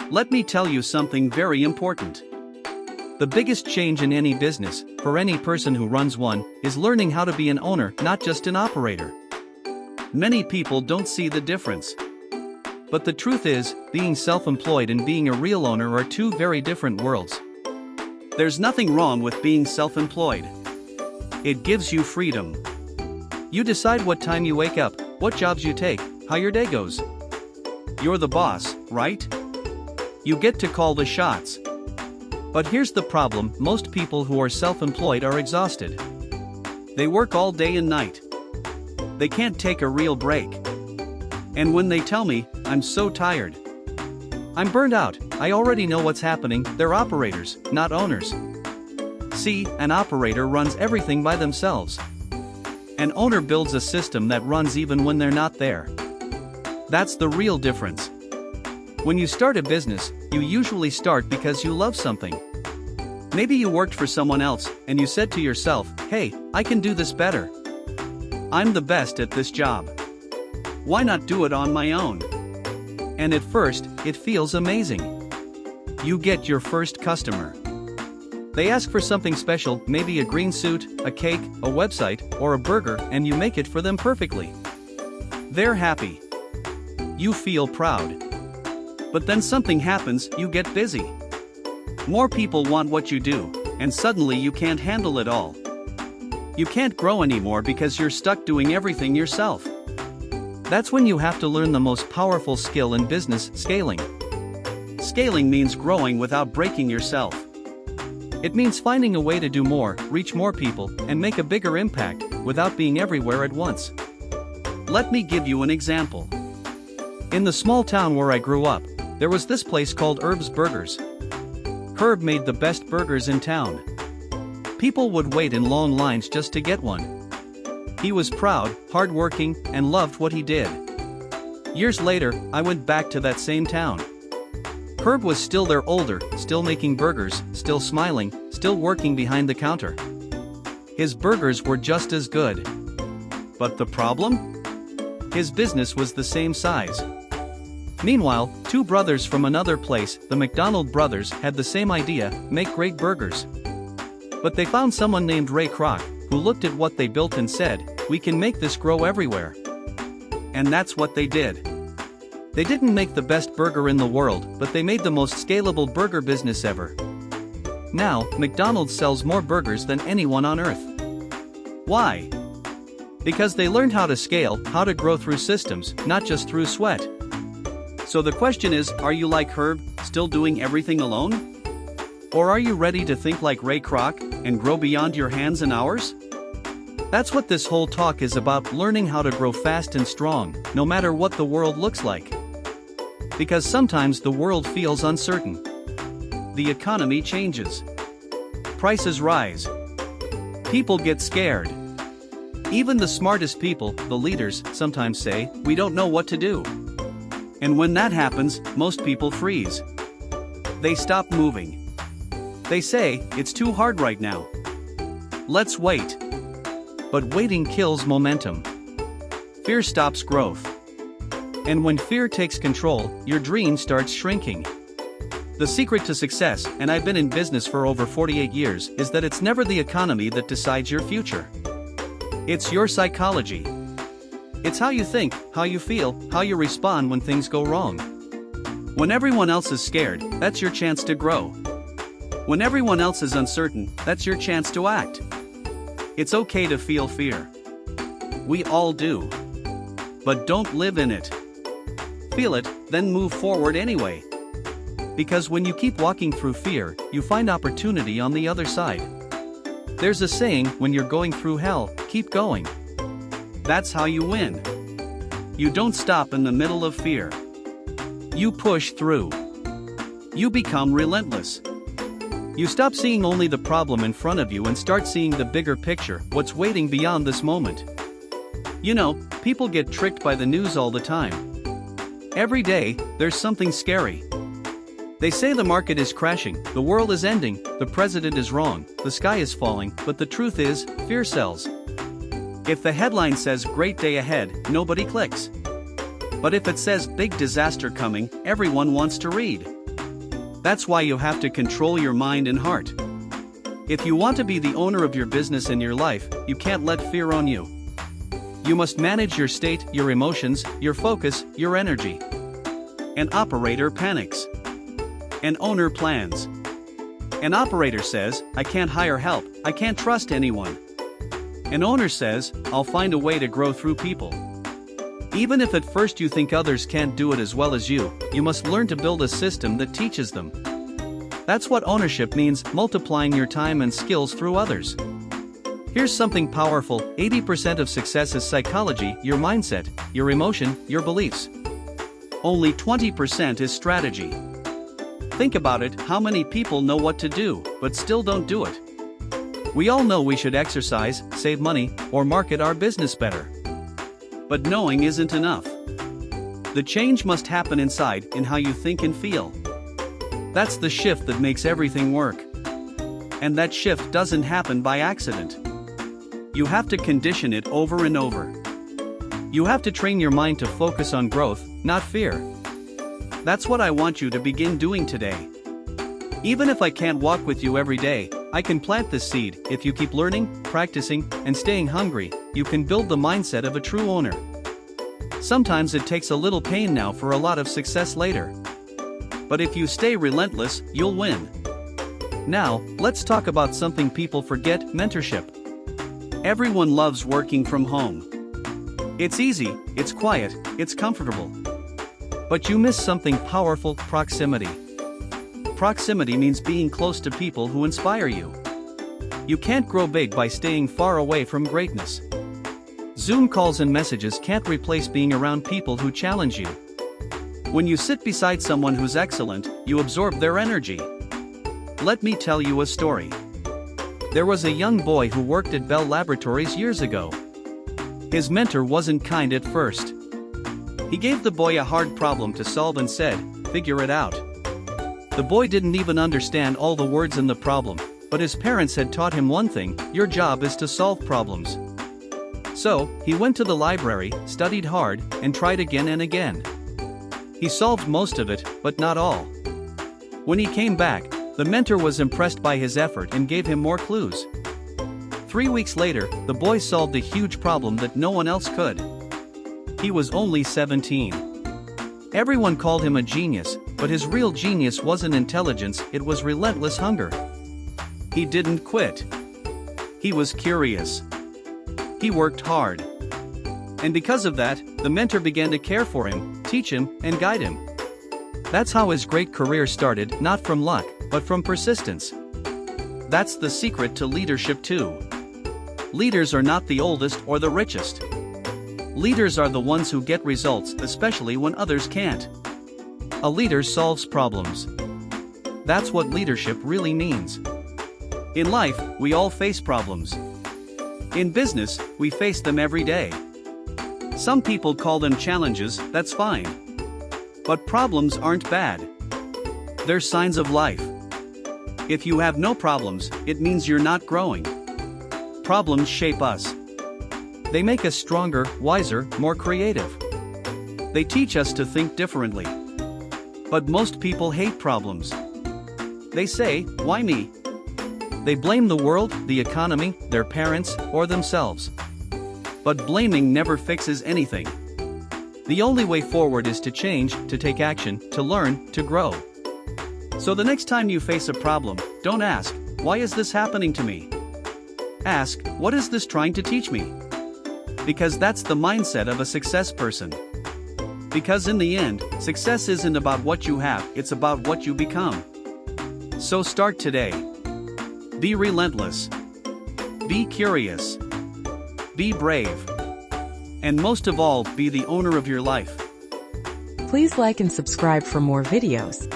Let me tell you something very important. The biggest change in any business, for any person who runs one, is learning how to be an owner, not just an operator. Many people don't see the difference. But the truth is, being self-employed and being a real owner are two very different worlds. There's nothing wrong with being self-employed. It gives you freedom. You decide what time you wake up, what jobs you take, how your day goes. You're the boss, right? You get to call the shots. But here's the problem: most people who are self-employed are exhausted. They work all day and night. They can't take a real break. And when they tell me, "I'm so tired, I'm burned out," I already know what's happening. They're operators, not owners. See, an operator runs everything by themselves. An owner builds a system that runs even when they're not there. That's the real difference. When you start a business, you usually start because you love something. Maybe you worked for someone else, and you said to yourself, "Hey, I can do this better. I'm the best at this job. Why not do it on my own?" And at first, it feels amazing. You get your first customer. They ask for something special, maybe a green suit, a cake, a website, or a burger, and you make it for them perfectly. They're happy. You feel proud. But then something happens, you get busy. More people want what you do, and suddenly you can't handle it all. You can't grow anymore because you're stuck doing everything yourself. That's when you have to learn the most powerful skill in business: scaling. Scaling means growing without breaking yourself. It means finding a way to do more, reach more people, and make a bigger impact, without being everywhere at once. Let me give you an example. In the small town where I grew up, there was this place called Herb's Burgers. Herb made the best burgers in town. People would wait in long lines just to get one. He was proud, hardworking, and loved what he did. Years later, I went back to that same town. Herb was still there, older, still making burgers, still smiling, still working behind the counter. His burgers were just as good. But the problem? His business was the same size. Meanwhile, two brothers from another place, the McDonald brothers, had the same idea: make great burgers. But they found someone named Ray Kroc, who looked at what they built and said, "We can make this grow everywhere." And that's what they did. They didn't make the best burger in the world, but they made the most scalable burger business ever. Now, McDonald's sells more burgers than anyone on earth. Why? Because they learned how to scale, how to grow through systems, not just through sweat. So the question is, are you like Herb, still doing everything alone? Or are you ready to think like Ray Kroc, and grow beyond your hands and hours? That's what this whole talk is about: learning how to grow fast and strong, no matter what the world looks like. Because sometimes the world feels uncertain. The economy changes. Prices rise. People get scared. Even the smartest people, the leaders, sometimes say, "We don't know what to do." And when that happens, most people freeze. They stop moving. They say, "It's too hard right now. Let's wait." But waiting kills momentum. Fear stops growth. And when fear takes control, your dream starts shrinking. The secret to success, and I've been in business for over 48 years, is that it's never the economy that decides your future. It's your psychology. It's how you think, how you feel, how you respond when things go wrong. When everyone else is scared, that's your chance to grow. When everyone else is uncertain, that's your chance to act. It's okay to feel fear. We all do. But don't live in it. Feel it, then move forward anyway. Because when you keep walking through fear, you find opportunity on the other side. There's a saying, when you're going through hell, keep going. That's how you win. You don't stop in the middle of fear. You push through. You become relentless. You stop seeing only the problem in front of you and start seeing the bigger picture, what's waiting beyond this moment. You know, people get tricked by the news all the time. Every day, there's something scary. They say the market is crashing, the world is ending, the president is wrong, the sky is falling, but the truth is, fear sells. If the headline says "Great day ahead," nobody clicks. But if it says "Big disaster coming," everyone wants to read. That's why you have to control your mind and heart. If you want to be the owner of your business and your life, you can't let fear own you. You must manage your state, your emotions, your focus, your energy. An operator panics. An owner plans. An operator says, I can't hire help, I can't trust anyone. An owner says, I'll find a way to grow through people. Even if at first you think others can't do it as well as you must learn to build a system that teaches them. That's what ownership means, multiplying your time and skills through others. Here's something powerful: 80% of success is psychology, your mindset, your emotion, your beliefs. Only 20% is strategy. Think about it, how many people know what to do, but still don't do it? We all know we should exercise, save money, or market our business better. But knowing isn't enough. The change must happen inside, in how you think and feel. That's the shift that makes everything work. And that shift doesn't happen by accident. You have to condition it over and over. You have to train your mind to focus on growth, not fear. That's what I want you to begin doing today. Even if I can't walk with you every day, I can plant this seed. If you keep learning, practicing, and staying hungry, you can build the mindset of a true owner. Sometimes it takes a little pain now for a lot of success later. But if you stay relentless, you'll win. Now, let's talk about something people forget: mentorship. Everyone loves working from home. It's easy, it's quiet, it's comfortable. But you miss something powerful: proximity. Proximity means being close to people who inspire you. You can't grow big by staying far away from greatness. Zoom calls and messages can't replace being around people who challenge you. When you sit beside someone who's excellent, you absorb their energy. Let me tell you a story. There was a young boy who worked at Bell Laboratories years ago. His mentor wasn't kind at first. He gave the boy a hard problem to solve and said, "Figure it out." The boy didn't even understand all the words in the problem, but his parents had taught him one thing: your job is to solve problems. So, he went to the library, studied hard, and tried again and again. He solved most of it, but not all. When he came back, the mentor was impressed by his effort and gave him more clues. 3 weeks later, the boy solved a huge problem that no one else could. He was only 17. Everyone called him a genius, but his real genius wasn't intelligence, it was relentless hunger. He didn't quit. He was curious. He worked hard. And because of that, the mentor began to care for him, teach him, and guide him. That's how his great career started, not from luck, but from persistence. That's the secret to leadership too. Leaders are not the oldest or the richest. Leaders are the ones who get results, especially when others can't. A leader solves problems. That's what leadership really means. In life, we all face problems. In business, we face them every day. Some people call them challenges, that's fine. But problems aren't bad. They're signs of life. If you have no problems, it means you're not growing. Problems shape us. They make us stronger, wiser, more creative. They teach us to think differently. But most people hate problems. They say, "Why me?" They blame the world, the economy, their parents, or themselves. But blaming never fixes anything. The only way forward is to change, to take action, to learn, to grow. So the next time you face a problem, don't ask, "Why is this happening to me?" Ask, "What is this trying to teach me?" Because that's the mindset of a success person. Because in the end, success isn't about what you have, it's about what you become. So start today. Be relentless. Be curious. Be brave. And most of all, be the owner of your life. Please like and subscribe for more videos.